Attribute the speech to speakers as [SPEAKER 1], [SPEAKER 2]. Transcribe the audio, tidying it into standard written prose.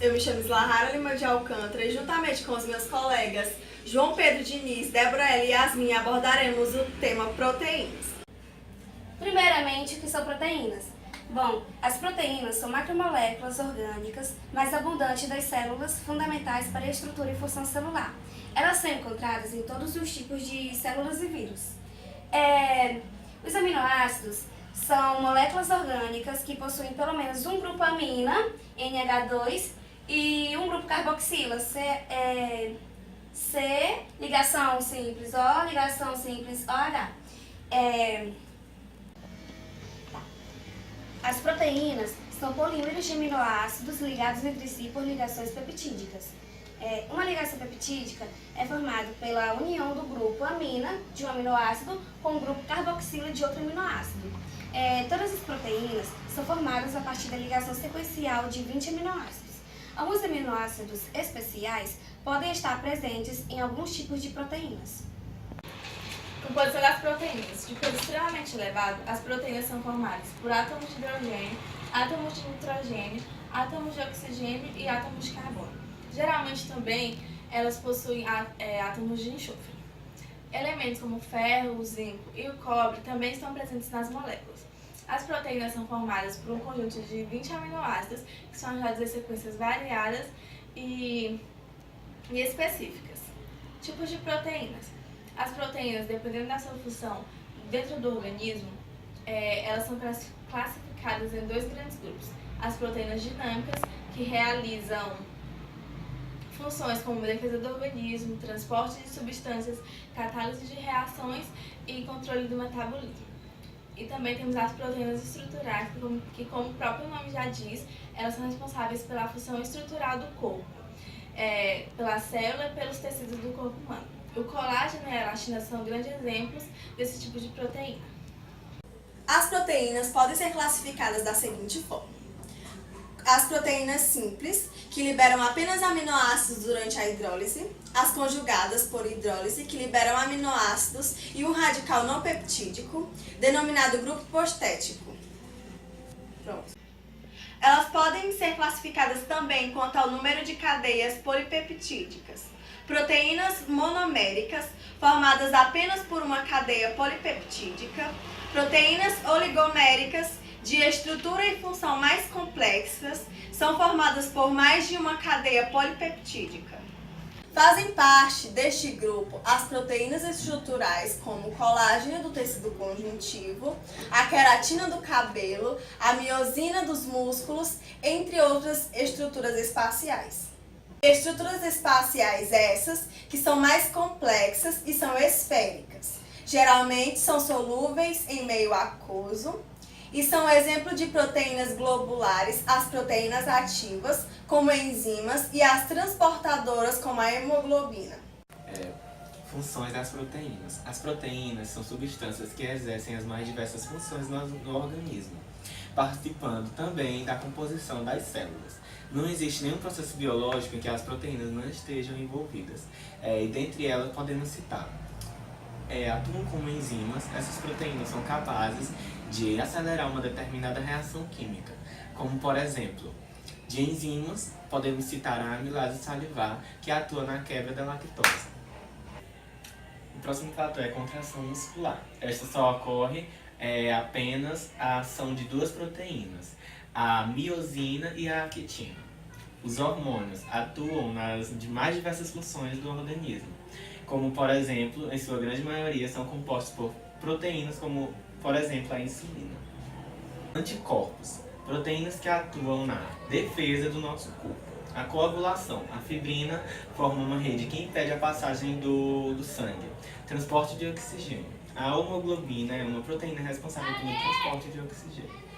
[SPEAKER 1] Eu me chamo Islahara Lima de Alcântara e juntamente com os meus colegas João Pedro Diniz, Débora L e Yasmin abordaremos o tema proteínas.
[SPEAKER 2] Primeiramente, o que são proteínas? Bom, as proteínas são macromoléculas orgânicas mais abundantes das células fundamentais para a estrutura e função celular. Elas são encontradas em todos os tipos de células e vírus. Os aminoácidos são moléculas orgânicas que possuem pelo menos um grupo amina, NH2, e um grupo carboxila, C, ligação simples O, ligação simples OH. As proteínas são polímeros de aminoácidos ligados entre si por ligações peptídicas. Uma ligação peptídica é formada pela união do grupo amina de um aminoácido com o grupo carboxila de outro aminoácido. Todas as proteínas são formadas a partir da ligação sequencial de 20 aminoácidos. Alguns aminoácidos especiais podem estar presentes em alguns tipos de proteínas.
[SPEAKER 3] Composição das proteínas. De peso extremamente elevado, as proteínas são formadas por átomos de hidrogênio, átomos de nitrogênio, átomos de oxigênio e átomos de carbono. Geralmente também elas possuem átomos de enxofre. Elementos como o ferro, o zinco e o cobre também estão presentes nas moléculas. As proteínas são formadas por um conjunto de 20 aminoácidos que são achados em sequências variadas e específicas. Tipos de proteínas. As proteínas, dependendo da sua função dentro do organismo, elas são classificadas em dois grandes grupos. As proteínas dinâmicas, que realizam funções como defesa do organismo, transporte de substâncias, catálise de reações e controle do metabolismo. E também temos as proteínas estruturais, que como o próprio nome já diz, elas são responsáveis pela função estrutural do corpo, pela célula e pelos tecidos do corpo humano. O colágeno e a elastina são grandes exemplos desse tipo de proteína.
[SPEAKER 1] As proteínas podem ser classificadas da seguinte forma: as proteínas simples, que liberam apenas aminoácidos durante a hidrólise, as conjugadas por hidrólise, que liberam aminoácidos e um radical não peptídico, denominado grupo postético. Pronto. Elas podem ser classificadas também quanto ao número de cadeias polipeptídicas. Proteínas monoméricas, formadas apenas por uma cadeia polipeptídica. Proteínas oligoméricas, de estrutura e função mais complexas, são formadas por mais de uma cadeia polipeptídica. Fazem parte deste grupo as proteínas estruturais, como o colágeno do tecido conjuntivo, a queratina do cabelo, a miosina dos músculos, entre outras estruturas espaciais. Estruturas espaciais essas que são mais complexas e são esféricas. Geralmente são solúveis em meio aquoso e são exemplo de proteínas globulares, as proteínas ativas, como enzimas, e as transportadoras, como a hemoglobina.
[SPEAKER 4] Funções das proteínas. As proteínas são substâncias que exercem as mais diversas funções no organismo, participando também da composição das células. Não existe nenhum processo biológico em que as proteínas não estejam envolvidas, e dentre elas podemos citar. Atuam como enzimas. Essas proteínas são capazes de acelerar uma determinada reação química, como por exemplo, de enzimas podemos citar a amilase salivar, que atua na quebra da lactose. O próximo fator é a contração muscular. Esta só ocorre apenas a ação de duas proteínas, a miosina e a quitina. Os hormônios atuam nas mais diversas funções do organismo, como por exemplo, em sua grande maioria, são compostos por proteínas como, por exemplo, a insulina. Anticorpos, proteínas que atuam na defesa do nosso corpo. A coagulação, a fibrina forma uma rede que impede a passagem do sangue. Transporte de oxigênio. A hemoglobina é uma proteína responsável pelo transporte de oxigênio.